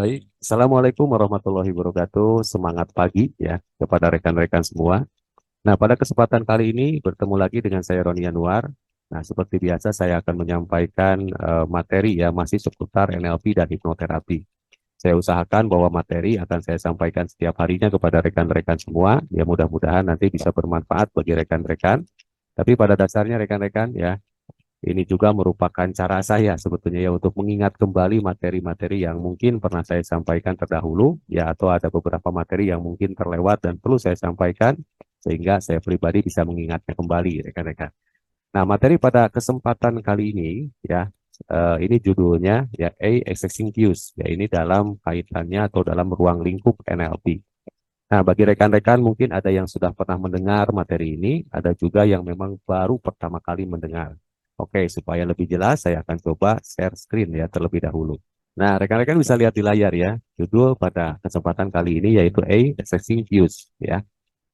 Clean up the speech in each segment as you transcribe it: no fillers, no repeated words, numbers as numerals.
Baik, Assalamualaikum warahmatullahi wabarakatuh. Semangat pagi ya kepada rekan-rekan semua. Nah, pada kesempatan kali ini bertemu lagi dengan saya Roni Yanuar. Nah, seperti biasa saya akan menyampaikan materi ya masih seputar NLP dan hipnoterapi. Saya usahakan bahwa materi akan saya sampaikan setiap harinya kepada rekan-rekan semua. Ya, mudah-mudahan nanti bisa bermanfaat bagi rekan-rekan. Tapi pada dasarnya rekan-rekan ya, ini juga merupakan cara saya sebetulnya ya untuk mengingat kembali materi-materi yang mungkin pernah saya sampaikan terdahulu ya, atau ada beberapa materi yang mungkin terlewat dan perlu saya sampaikan sehingga saya pribadi bisa mengingatnya kembali rekan-rekan. Nah, materi pada kesempatan kali ini ya, ini judulnya ya Accessing Cues ya, ini dalam kaitannya atau dalam ruang lingkup NLP. Nah, bagi rekan-rekan mungkin ada yang sudah pernah mendengar materi ini, ada juga yang memang baru pertama kali mendengar. Oke, supaya lebih jelas saya akan coba share screen ya terlebih dahulu. Nah, rekan-rekan bisa lihat di layar ya, judul pada kesempatan kali ini yaitu Accessing Cues ya.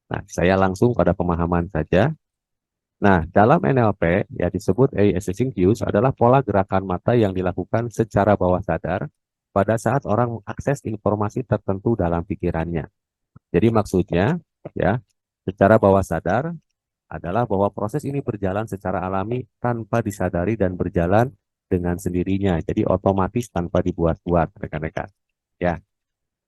Nah, saya langsung pada pemahaman saja. Nah, dalam NLP ya disebut Accessing Cues adalah pola gerakan mata yang dilakukan secara bawah sadar pada saat orang mengakses informasi tertentu dalam pikirannya. Jadi maksudnya ya, secara bawah sadar adalah bahwa proses ini berjalan secara alami tanpa disadari dan berjalan dengan sendirinya. Jadi otomatis tanpa dibuat-buat, rekan-rekan. Ya.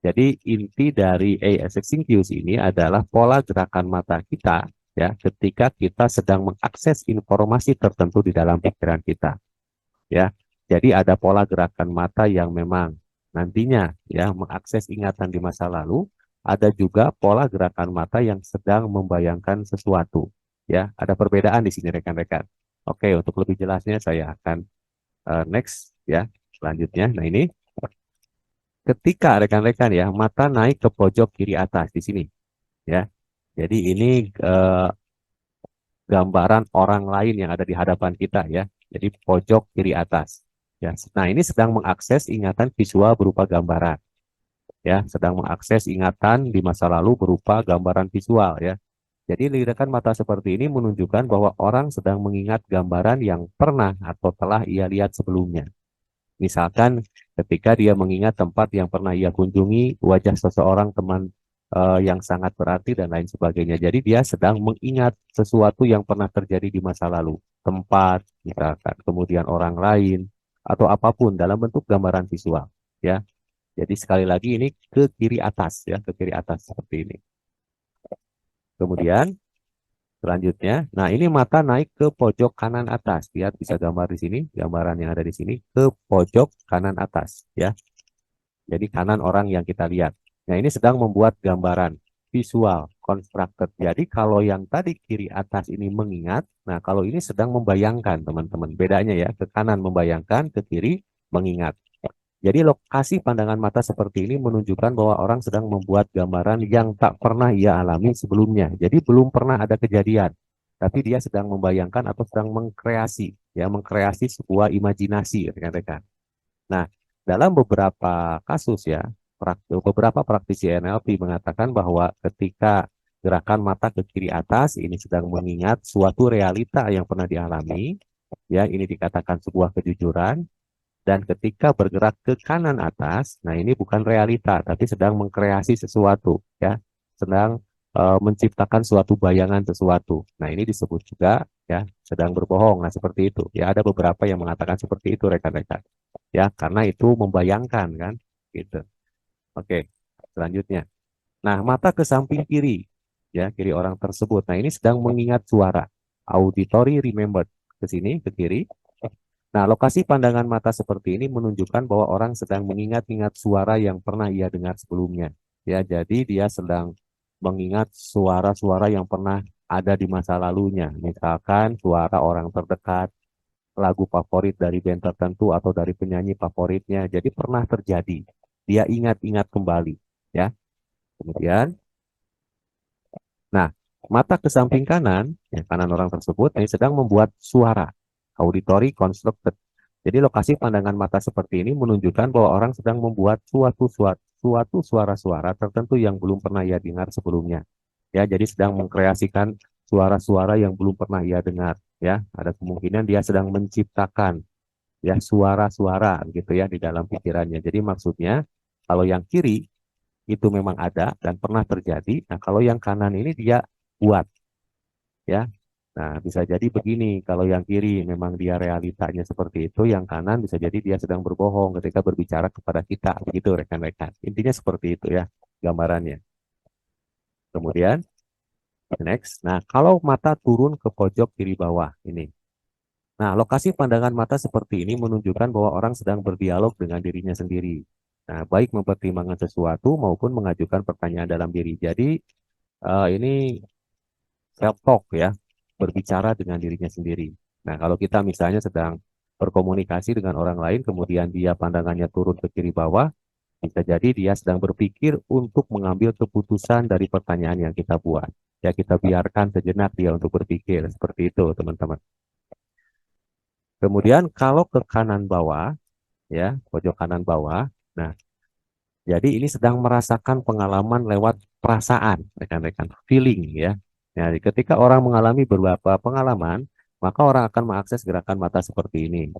Jadi inti dari Accessing Cues ini adalah pola gerakan mata kita ya ketika kita sedang mengakses informasi tertentu di dalam pikiran kita. Ya. Jadi ada pola gerakan mata yang memang nantinya ya mengakses ingatan di masa lalu, ada juga pola gerakan mata yang sedang membayangkan sesuatu. Ya, ada perbedaan di sini rekan-rekan. Oke, untuk lebih jelasnya saya akan next ya, selanjutnya. Nah, ini ketika rekan-rekan ya mata naik ke pojok kiri atas di sini ya. Jadi ini eh, gambaran orang lain yang ada di hadapan kita ya. Jadi pojok kiri atas. Ya. Nah, ini sedang mengakses ingatan visual berupa gambaran. Ya, sedang mengakses ingatan di masa lalu berupa gambaran visual ya. Jadi lirikan mata seperti ini menunjukkan bahwa orang sedang mengingat gambaran yang pernah atau telah ia lihat sebelumnya. Misalkan ketika dia mengingat tempat yang pernah ia kunjungi, wajah seseorang teman yang sangat berarti dan lain sebagainya. Jadi dia sedang mengingat sesuatu yang pernah terjadi di masa lalu, tempat, misalkan, kemudian orang lain atau apapun dalam bentuk gambaran visual. Ya, jadi sekali lagi ini ke kiri atas ya, ke kiri atas seperti ini. Kemudian selanjutnya, nah ini mata naik ke pojok kanan atas. Lihat bisa gambar di sini, gambaran yang ada di sini ke pojok kanan atas ya. Jadi kanan orang yang kita lihat. Nah, ini sedang membuat gambaran visual constructed. Jadi kalau yang tadi kiri atas ini mengingat, nah kalau ini sedang membayangkan teman-teman. Bedanya ya, ke kanan membayangkan, ke kiri mengingat. Jadi lokasi pandangan mata seperti ini menunjukkan bahwa orang sedang membuat gambaran yang tak pernah ia alami sebelumnya. Jadi belum pernah ada kejadian, tapi dia sedang membayangkan atau sedang mengkreasi, ya mengkreasi sebuah imajinasi, rekan-rekan. Nah, dalam beberapa kasus ya, beberapa praktisi NLP mengatakan bahwa ketika gerakan mata ke kiri atas ini sedang mengingat suatu realita yang pernah dialami, ya ini dikatakan sebuah kejujuran. Dan ketika bergerak ke kanan atas, nah ini bukan realita, tapi sedang mengkreasi sesuatu, ya, sedang menciptakan suatu bayangan sesuatu. Nah ini disebut juga, ya, sedang berbohong. Nah seperti itu, ya ada beberapa yang mengatakan seperti itu rekan-rekan, ya, karena itu membayangkan kan, gitu. Oke, selanjutnya. Nah mata ke samping kiri, ya, kiri orang tersebut. Nah ini sedang mengingat suara, auditory remembered ke sini, ke kiri. Nah, lokasi pandangan mata seperti ini menunjukkan bahwa orang sedang mengingat-ingat suara yang pernah ia dengar sebelumnya. Ya, jadi dia sedang mengingat suara-suara yang pernah ada di masa lalunya. Misalkan suara orang terdekat, lagu favorit dari band tertentu atau dari penyanyi favoritnya. Jadi pernah terjadi. Dia ingat-ingat kembali. Ya, kemudian, nah, mata ke samping kanan, ya, kanan orang tersebut ini sedang membuat suara, auditory constructed. Jadi lokasi pandangan mata seperti ini menunjukkan bahwa orang sedang membuat suatu suara-suara tertentu yang belum pernah ia dengar sebelumnya. Ya, jadi sedang mengkreasikan suara-suara yang belum pernah ia dengar. Ya, ada kemungkinan dia sedang menciptakan ya suara-suara gitu ya di dalam pikirannya. Jadi maksudnya Kalau yang kiri itu memang ada dan pernah terjadi. Nah, kalau yang kanan ini dia buat, ya. Nah, bisa jadi begini, kalau yang kiri memang dia realitanya seperti itu, yang kanan bisa jadi dia sedang berbohong ketika berbicara kepada kita, begitu rekan-rekan. Intinya seperti itu ya gambarannya. Kemudian next, nah kalau mata turun ke pojok kiri bawah ini. Nah, lokasi pandangan mata seperti ini menunjukkan bahwa orang sedang berdialog dengan dirinya sendiri. Nah, baik mempertimbangkan sesuatu maupun mengajukan pertanyaan dalam diri. Jadi ini self talk ya, berbicara dengan dirinya sendiri. Nah, kalau kita misalnya sedang berkomunikasi dengan orang lain, kemudian dia pandangannya turun ke kiri bawah, bisa jadi dia sedang berpikir untuk mengambil keputusan dari pertanyaan yang kita buat. Ya, kita biarkan sejenak dia untuk berpikir. Seperti itu, teman-teman. Kemudian kalau ke kanan bawah, ya, pojok kanan bawah, nah, jadi ini sedang merasakan pengalaman lewat perasaan, rekan-rekan, feeling ya. Nah, ketika orang mengalami beberapa pengalaman, maka orang akan mengakses gerakan mata seperti ini.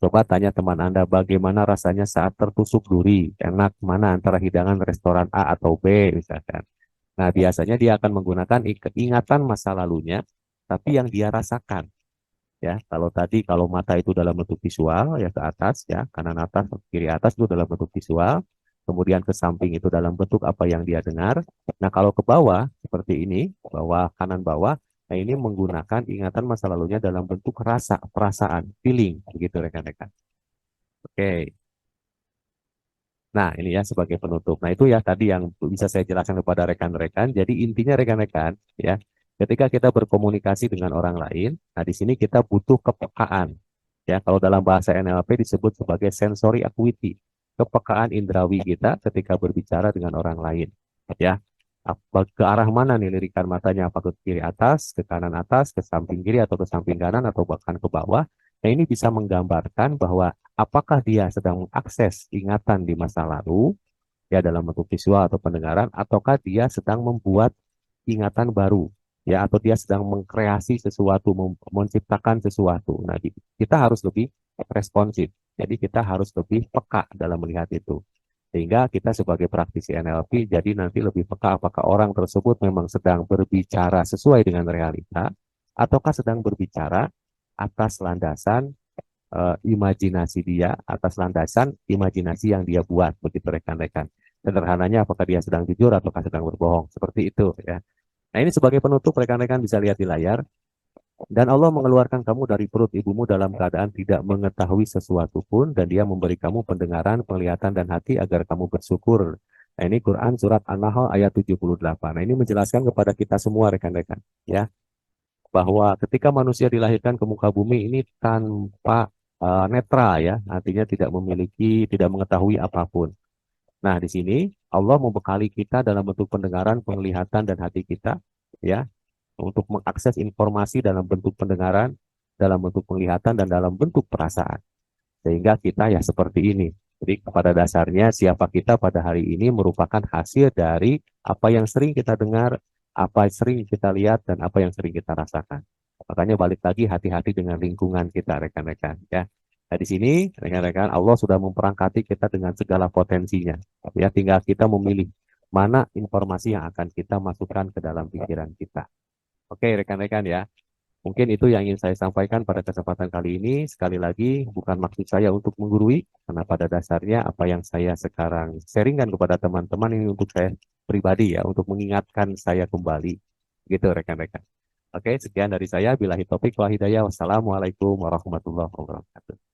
Coba tanya teman Anda bagaimana rasanya saat tertusuk duri, enak mana antara hidangan restoran A atau B misalkan. Nah, biasanya dia akan menggunakan ingatan masa lalunya, tapi yang dia rasakan. Ya, kalau tadi kalau mata itu dalam bentuk visual ya ke atas ya, kanan atas, kiri atas itu dalam bentuk visual, kemudian ke samping itu dalam bentuk apa yang dia dengar. Nah, kalau ke bawah seperti ini, bawah kanan bawah, nah ini menggunakan ingatan masa lalunya dalam bentuk rasa, perasaan, feeling, begitu rekan-rekan. Oke. Nah, ini ya sebagai penutup. Nah, itu ya tadi yang bisa saya jelaskan kepada rekan-rekan. Jadi intinya rekan-rekan, ya, ketika kita berkomunikasi dengan orang lain, nah di sini kita butuh kepekaan. Ya, kalau dalam bahasa NLP disebut sebagai sensory acuity, kepekaan indrawi kita ketika berbicara dengan orang lain. Ya, ke arah mana nih lirikan matanya? Apa ke kiri atas, ke kanan atas, ke samping kiri atau ke samping kanan atau bahkan ke bawah? Nah, ini bisa menggambarkan bahwa apakah dia sedang mengakses ingatan di masa lalu, ya dalam bentuk visual atau pendengaran, ataukah dia sedang membuat ingatan baru, ya atau dia sedang mengkreasi sesuatu, menciptakan sesuatu. Nah, kita harus lebih responsif. Jadi kita harus lebih peka dalam melihat itu. Sehingga kita sebagai praktisi NLP jadi nanti lebih peka apakah orang tersebut memang sedang berbicara sesuai dengan realita ataukah sedang berbicara atas landasan imajinasi dia, atas landasan imajinasi yang dia buat begitu rekan-rekan. Sederhananya apakah dia sedang jujur ataukah sedang berbohong. Seperti itu ya. Nah, ini sebagai penutup rekan-rekan bisa lihat di layar. Dan Allah mengeluarkan kamu dari perut ibumu dalam keadaan tidak mengetahui sesuatu pun, dan dia memberi kamu pendengaran, penglihatan, dan hati agar kamu bersyukur. Nah, ini Quran Surat An-Nahl ayat 78. Nah, ini menjelaskan kepada kita semua rekan-rekan, ya, bahwa ketika manusia dilahirkan ke muka bumi ini tanpa netra, ya, artinya tidak memiliki, tidak mengetahui apapun. Nah, di sini Allah membekali kita dalam bentuk pendengaran, penglihatan, dan hati kita, ya, untuk mengakses informasi dalam bentuk pendengaran, dalam bentuk penglihatan, dan dalam bentuk perasaan. Sehingga kita ya seperti ini. Jadi pada dasarnya siapa kita pada hari ini merupakan hasil dari apa yang sering kita dengar, apa yang sering kita lihat, dan apa yang sering kita rasakan. Makanya balik lagi hati-hati dengan lingkungan kita rekan-rekan ya. Nah, di sini rekan-rekan Allah sudah memperangkati kita dengan segala potensinya. Ya, tinggal kita memilih mana informasi yang akan kita masukkan ke dalam pikiran kita. Oke, rekan-rekan ya. Mungkin itu yang ingin saya sampaikan pada kesempatan kali ini. Sekali lagi, bukan maksud saya untuk menggurui, karena pada dasarnya apa yang saya sekarang sharingkan kepada teman-teman ini untuk saya pribadi ya, untuk mengingatkan saya kembali. Gitu, rekan-rekan. Oke, sekian dari saya. Billahi taufik wal hidayah. Wassalamualaikum warahmatullahi wabarakatuh.